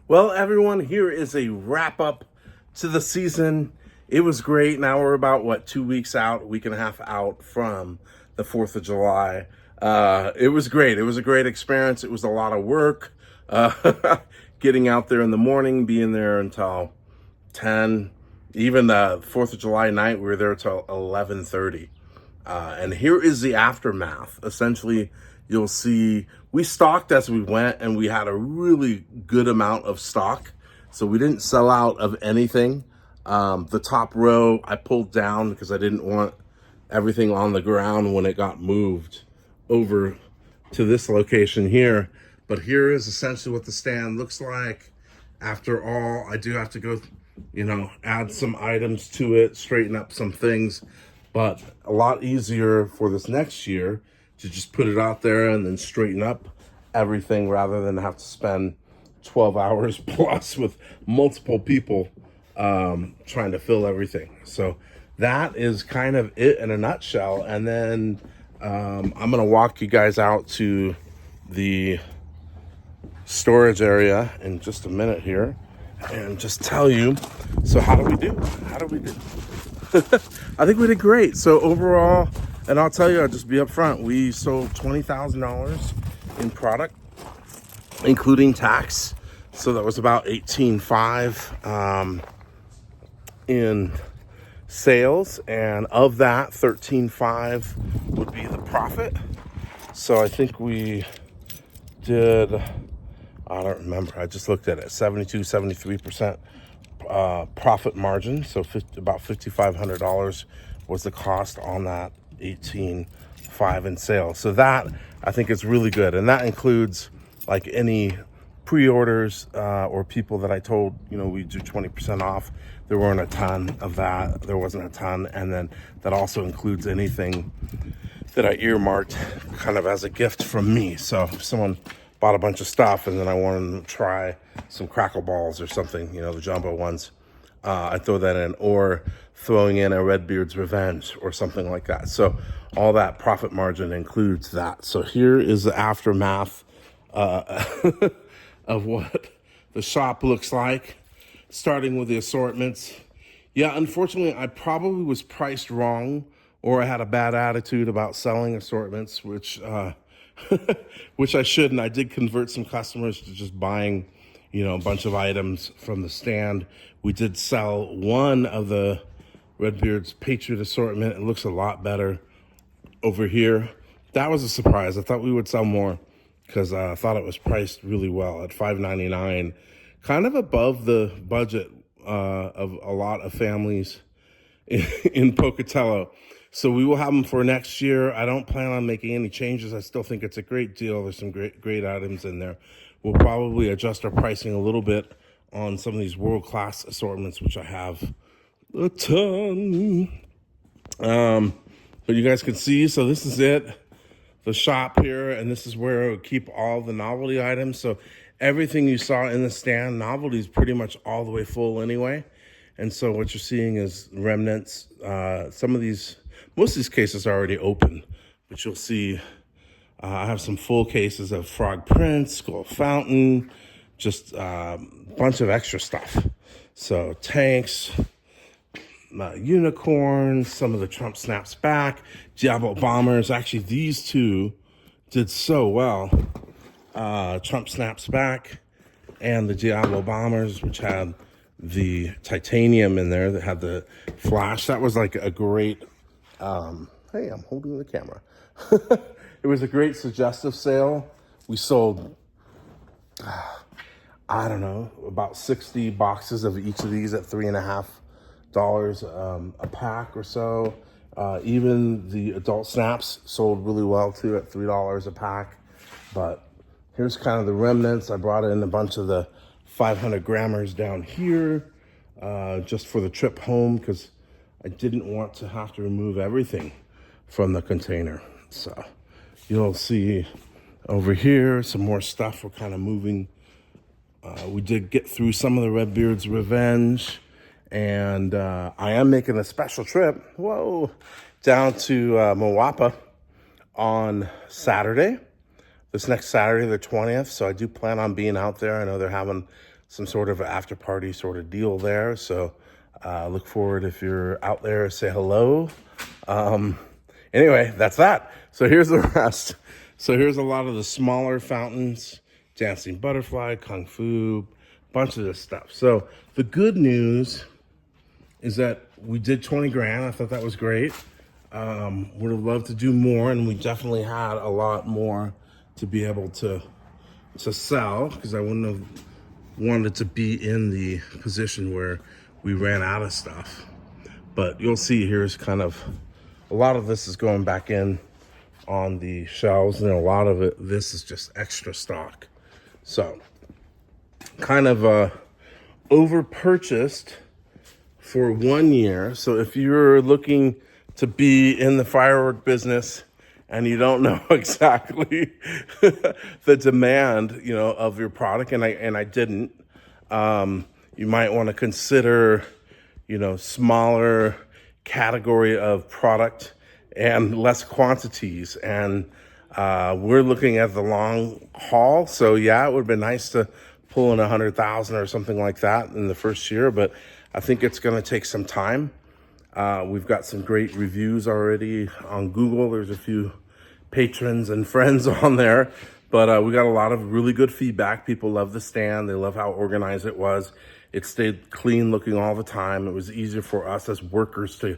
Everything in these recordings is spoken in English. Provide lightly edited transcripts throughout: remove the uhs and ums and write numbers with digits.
Well, everyone, here is a wrap up to the season. It was great. Now we're about, 2 weeks out, a week and a half out from the 4th of July. It was great. It was a great experience. It was a lot of work. Getting out there in the morning, being there until 10. Even the 4th of July night, we were there till 11:30. And here is the aftermath. Essentially, you'll see we stocked as we went, and we had a really good amount of stock. So we didn't sell out of anything. The top row I pulled down because I didn't want everything on the ground when it got moved over to this location here. But here is essentially what the stand looks like. After all, I do have to go, add some items to it, straighten up some things, but a lot easier for this next year to just put it out there and then straighten up everything rather than have to spend 12 hours plus with multiple people trying to fill everything. So that is kind of it in a nutshell. And then I'm going to walk you guys out to the storage area in just a minute here and just tell you, so how do we do? I think we did great. So overall, and I'll tell you, I'll just be upfront, we sold $20,000 in product, including tax. So that was about 18.5 in sales, and of that 13.5 would be the profit. So I think we did, I don't remember, I just looked at it, 73% profit margin. So about $5,500 was the cost on that 18.5 in sales. So that I think is really good, and that includes like any pre-orders or people that I told we do 20% off. There weren't a ton of that. There wasn't a ton. And then that also includes anything that I earmarked kind of as a gift from me. So if someone bought a bunch of stuff and then I wanted them to try some crackle balls or something, the jumbo ones, I throw that in, or throwing in a Redbeard's Revenge or something like that. So all that profit margin includes that. So here is the aftermath of what the shop looks like, starting with the assortments. Yeah, unfortunately, I probably was priced wrong, or I had a bad attitude about selling assortments, which which I shouldn't. I did convert some customers to just buying, a bunch of items from the stand. We did sell one of the Redbeard's Patriot assortment. It looks a lot better over here. That was a surprise. I thought we would sell more because I thought it was priced really well at $5.99, kind of above the budget of a lot of families in Pocatello. So we will have them for next year. I don't plan on making any changes. I still think it's a great deal. There's some great items in there. We'll probably adjust our pricing a little bit on some of these world-class assortments, which I have a ton. But you guys can see, so this is it, the shop here, and this is where I would keep all the novelty items. So everything you saw in the stand, novelty is pretty much all the way full anyway. And so what you're seeing is remnants. Most of these cases are already open, but you'll see I have some full cases of Frog Prince, Skull Fountain, just a bunch of extra stuff. So tanks, unicorns, some of the Trump Snaps Back, Diablo Bombers. Actually, these two did so well. Trump Snaps Back and the Diablo Bombers, which had the titanium in there that had the flash. That was like a great, hey, I'm holding the camera. It was a great suggestive sale. We sold, I don't know, about 60 boxes of each of these at $3.50 a pack or so. Even the adult snaps sold really well too at $3 a pack. But here's kind of the remnants. I brought in a bunch of the 500 grammers down here just for the trip home because I didn't want to have to remove everything from the container. So you'll see over here some more stuff. We're kind of moving. We did get through some of the Redbeard's Revenge, and I am making a special trip, down to Moapa on Saturday. This next Saturday, the 20th. So I do plan on being out there. I know they're having some sort of after party sort of deal there. So look forward if you're out there, say hello. Anyway, that's that. So here's the rest. So here's a lot of the smaller fountains, Dancing Butterfly, Kung Fu, bunch of this stuff. So the good news is that we did 20 grand. I thought that was great. Would have loved to do more, and we definitely had a lot more to be able to sell, because I wouldn't have wanted to be in the position where we ran out of stuff. But you'll see here's kind of, a lot of this is going back in on the shelves, and a lot of it, this is just extra stock. So kind of over purchased for 1 year. So if you're looking to be in the firework business and you don't know exactly the demand, you know, of your product, and I didn't, you might want to consider, you know, smaller category of product and less quantities. And we're looking at the long haul. So yeah, it would have been nice to pull in 100,000 or something like that in the first year, but I think it's going to take some time. We've got some great reviews already on Google. There's a few patrons and friends on there, but we got a lot of really good feedback. People love the stand. They love how organized it was. It stayed clean looking all the time. It was easier for us as workers to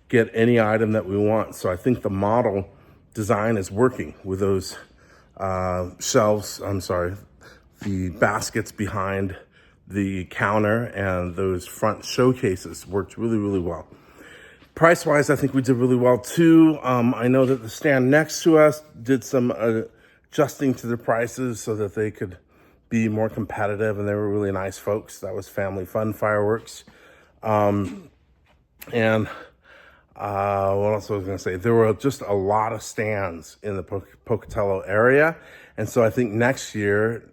get any item that we want. So I think the model design is working with those the baskets behind the counter and those front showcases worked really, really well. Price-wise, I think we did really well too. I know that the stand next to us did some adjusting to the prices so that they could be more competitive, and they were really nice folks. That was Family Fun Fireworks. And what else was I going to say? There were just a lot of stands in the Pocatello area. And so I think next year,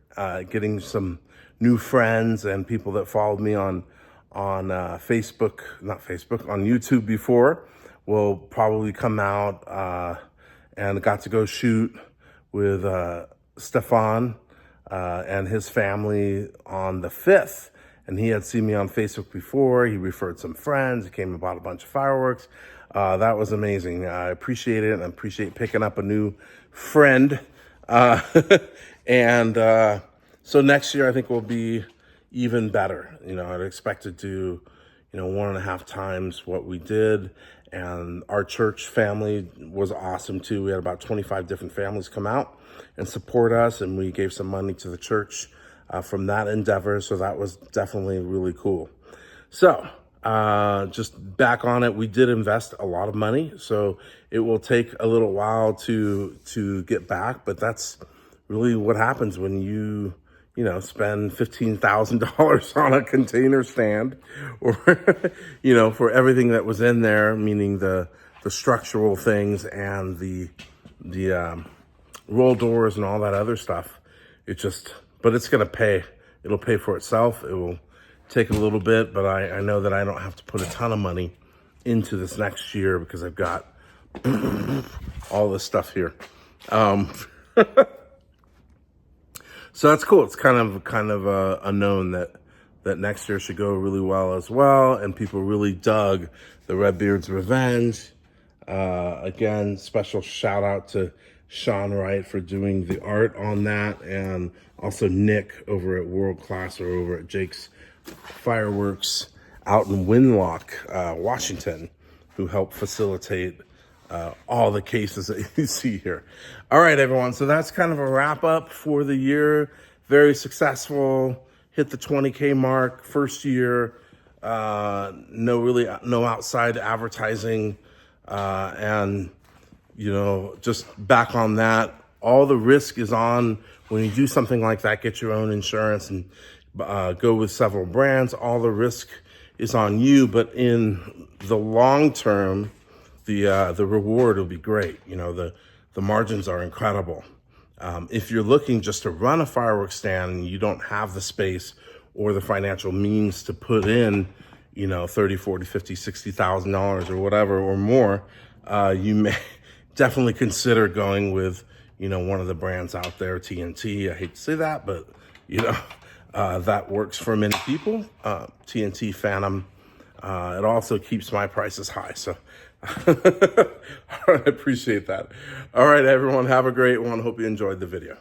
getting some new friends and people that followed me on Facebook, not Facebook, on YouTube before, will probably come out and got to go shoot with Stefan and his family on the 5th. And he had seen me on Facebook before. He referred some friends. He came and bought a bunch of fireworks. That was amazing. I appreciate it, and I appreciate picking up a new friend. So next year, I think will be even better. You know, I'd expect to do, 1.5 times what we did. And our church family was awesome too. We had about 25 different families come out and support us, and we gave some money to the church from that endeavor. So that was definitely really cool. So just back on it, we did invest a lot of money. So it will take a little while to get back, but that's really what happens when you spend $15,000 on a container stand, or, for everything that was in there, meaning the structural things and the roll doors and all that other stuff. But it's going to pay. It'll pay for itself. It will take a little bit, but I know that I don't have to put a ton of money into this next year because I've got all this stuff here. So that's cool. It's kind of a known that next year should go really well as well. And people really dug the Redbeard's Revenge. Again, special shout out to Sean Wright for doing the art on that, and also Nick over at World Class, or over at Jake's Fireworks out in Winlock, Washington, who helped facilitate all the cases that you see here. All right, everyone. So that's kind of a wrap up for the year. Very successful. Hit the 20K mark first year. No outside advertising, and just back on that. All the risk is on when you do something like that. Get your own insurance and go with several brands. All the risk is on you, but in the long term, the reward will be great. The margins are incredible. If you're looking just to run a fireworks stand and you don't have the space or the financial means to put in, $30, $40, $50, $60,000 or whatever or more, you may definitely consider going with, one of the brands out there, TNT. I hate to say that, but that works for many people. TNT Phantom. It also keeps my prices high. So I appreciate that. All right, everyone, have a great one. Hope you enjoyed the video.